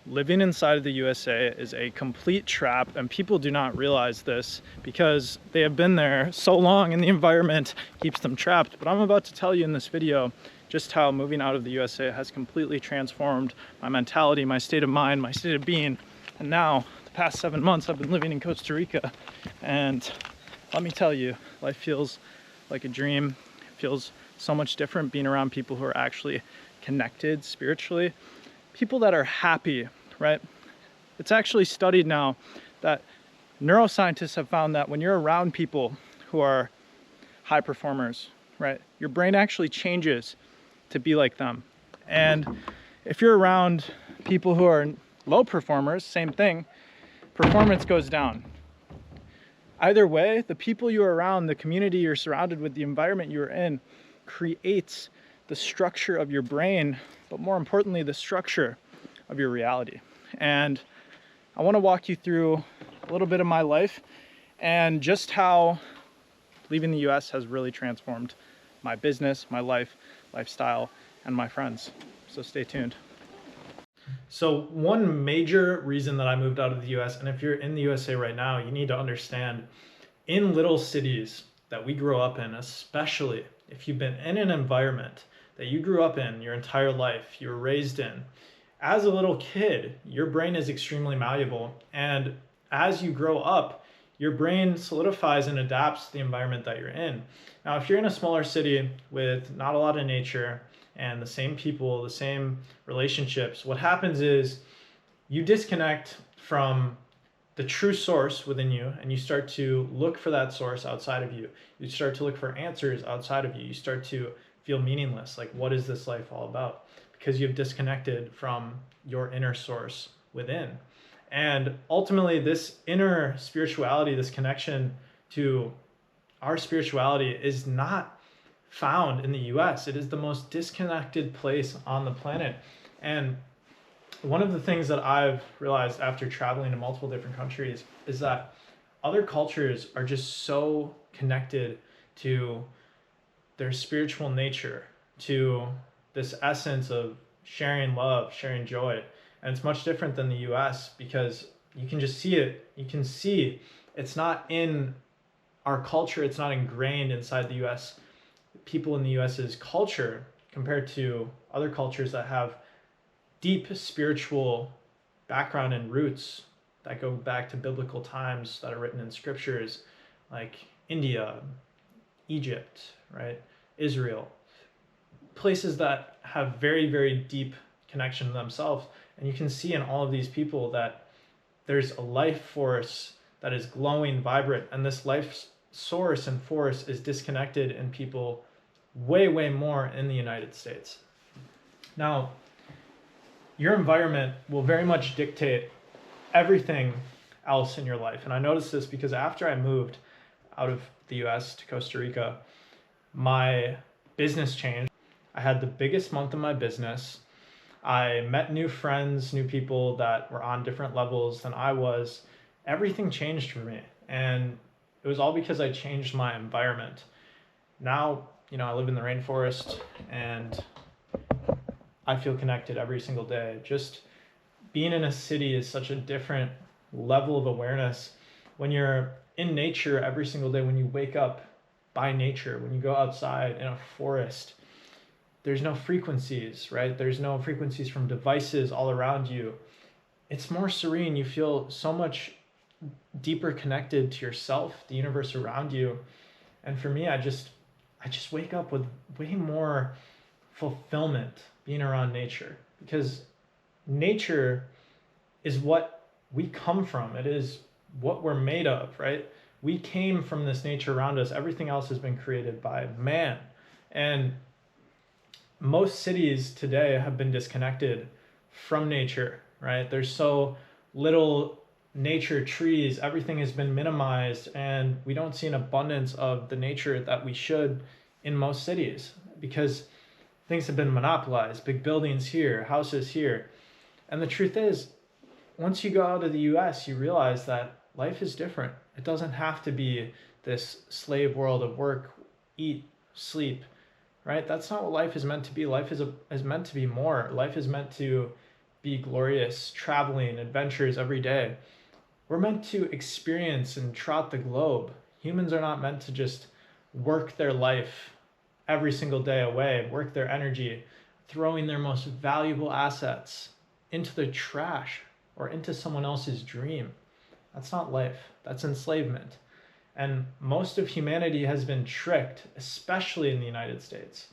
living inside of the USA is a complete trap, and people do not realize this because they have been there so long and the environment keeps them trapped. But I'm about to tell you in this video just how moving out of the USA has completely transformed my mentality, my state of mind, my state of being. And now, the past 7 months, I've been living in Costa Rica, and let me tell you, life feels like a dream. It feels so much different being around people who are actually connected spiritually, people that are happy, right? It's actually studied now that neuroscientists have found that when you're around people who are high performers, right, your brain actually changes to be like them. And if you're around people who are low performers, same thing, performance goes down. Either way, the people you're around, the community you're surrounded with, the environment you're in creates the structure of your brain, but more importantly, the structure of your reality. And I want to walk you through a little bit of my life and just how leaving the US has really transformed my business, my life, lifestyle, and my friends. So stay tuned. So one major reason that I moved out of the US, and if you're in the USA right now, you need to understand, in little cities that we grow up in, especially if you've been in an environment that you grew up in your entire life, you were raised in, as a little kid, your brain is extremely malleable. And as you grow up, your brain solidifies and adapts to the environment that you're in. Now, if you're in a smaller city with not a lot of nature and the same people, the same relationships, what happens is you disconnect from the true source within you, and you start to look for that source outside of you. You start to look for answers outside of you. You start to feel meaningless. Like, what is this life all about? Because you've disconnected from your inner source within. And ultimately, this inner spirituality, this connection to our spirituality, is not found in the US. It is the most disconnected place on the planet. And one of the things that I've realized after traveling to multiple different countries is that other cultures are just so connected to their spiritual nature, to this essence of sharing love, sharing joy. And it's much different than the US because you can just see it. You can see it's not in our culture. It's not ingrained inside the US. People in the US's culture compared to other cultures that have deep spiritual background and roots that go back to biblical times that are written in scriptures, like India, Egypt, right? Israel, places that have very, very deep connection to themselves. And you can see in all of these people that there's a life force that is glowing, vibrant, and this life source and force is disconnected in people way, way more in the United States. Now, your environment will very much dictate everything else in your life. And I noticed this because after I moved out of the US to Costa Rica, my business changed. I had the biggest month of my business. I met new friends, new people that were on different levels than I was. Everything changed for me. And it was all because I changed my environment. Now, I live in the rainforest and I feel connected every single day. Just being in a city is such a different level of awareness. When you're in nature every single day, when you wake up by nature, when you go outside in a forest, there's no frequencies, right? There's no frequencies from devices all around you. It's more serene. You feel so much deeper connected to yourself, the universe around you. And for me, I just wake up with way more fulfillment being around nature, because nature is what we come from. It is what we're made of, right? We came from this nature around us. Everything else has been created by man. And most cities today have been disconnected from nature, right? There's so little nature, trees, everything has been minimized, and we don't see an abundance of the nature that we should in most cities because things have been monopolized. Big buildings here, houses here. And the truth is, once you go out of the US, you realize that life is different. It doesn't have to be this slave world of work, eat, sleep, right? That's not what life is meant to be. Life is meant to be more. Life is meant to be glorious, traveling, adventures every day. We're meant to experience and trot the globe. Humans are not meant to just work their life every single day away, work their energy, throwing their most valuable assets into the trash or into someone else's dream. That's not life. That's enslavement. And most of humanity has been tricked, especially in the United States,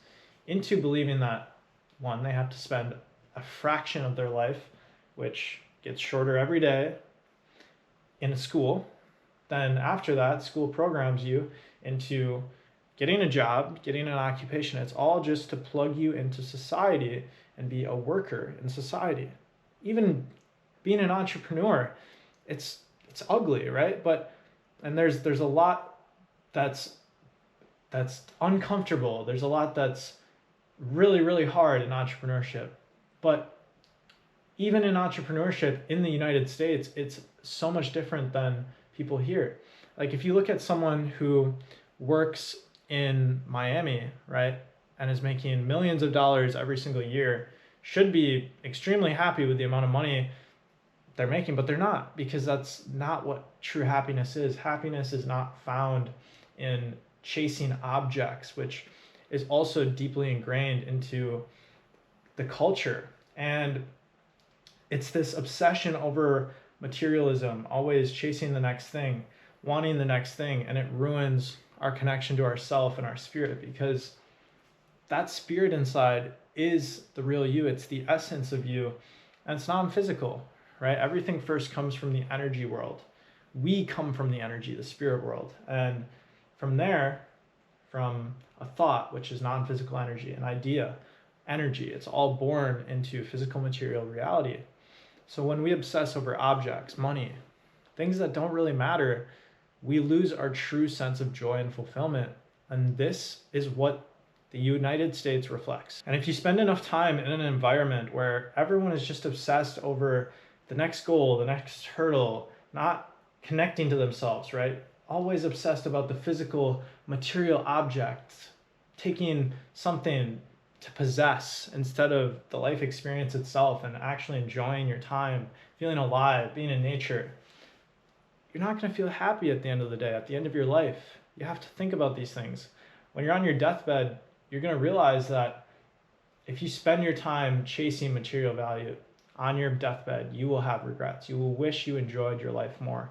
into believing that, one, they have to spend a fraction of their life, which gets shorter every day, in a school. Then after that, school programs you into getting a job, getting an occupation. It's all just to plug you into society and be a worker in society. Even being an entrepreneur, it's ugly, right? And there's a lot that's uncomfortable. There's a lot that's really, really hard in entrepreneurship. But even in entrepreneurship in the United States, it's so much different than people here. Like if you look at someone who works in Miami, right, and is making millions of dollars every single year, should be extremely happy with the amount of money they're making, but they're not, because that's not what true happiness is. Happiness is not found in chasing objects, which is also deeply ingrained into the culture. And it's this obsession over materialism, always chasing the next thing, wanting the next thing, and it ruins our connection to ourself and our spirit, because that spirit inside is the real you. It's the essence of you, and it's non-physical, right? Everything first comes from the energy world. We come from the energy, the spirit world, and from there, from a thought, which is non-physical energy, an idea, energy, it's all born into physical material reality. So when we obsess over objects, money, things that don't really matter, we lose our true sense of joy and fulfillment. And this is what the United States reflects. And if you spend enough time in an environment where everyone is just obsessed over the next goal, the next hurdle, not connecting to themselves, right? Always obsessed about the physical material objects, taking something to possess instead of the life experience itself and actually enjoying your time, feeling alive, being in nature. You're not going to feel happy at the end of the day, at the end of your life. You have to think about these things. When you're on your deathbed, you're going to realize that if you spend your time chasing material value on your deathbed, you will have regrets. You will wish you enjoyed your life more.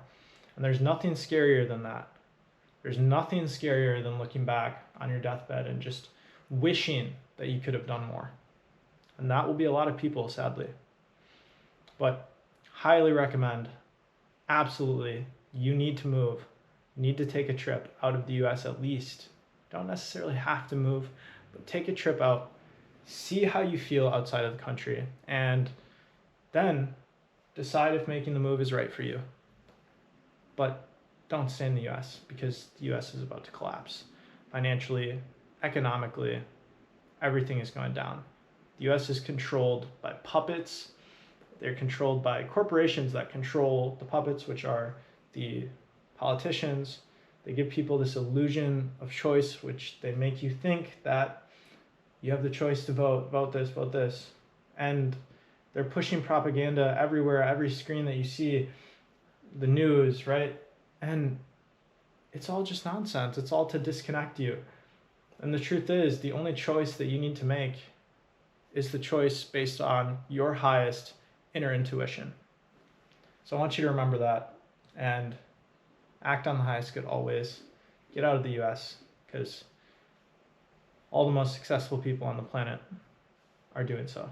And there's nothing scarier than that. There's nothing scarier than looking back on your deathbed and just wishing that you could have done more. And that will be a lot of people, sadly. But highly recommend, absolutely, you need to move. You need to take a trip out of the US at least. Don't necessarily have to move, but take a trip out. See how you feel outside of the country, and then decide if making the move is right for you. But don't stay in the US, because the US is about to collapse. Financially, economically, everything is going down. The US is controlled by puppets. They're controlled by corporations that control the puppets, which are the politicians. They give people this illusion of choice, which they make you think that you have the choice to vote this, vote this. And they're pushing propaganda everywhere, every screen that you see, the news, right? And it's all just nonsense. It's all to disconnect you. And the truth is, the only choice that you need to make is the choice based on your highest inner intuition. So I want you to remember that and act on the highest good always. Get out of the US, because all the most successful people on the planet are doing so.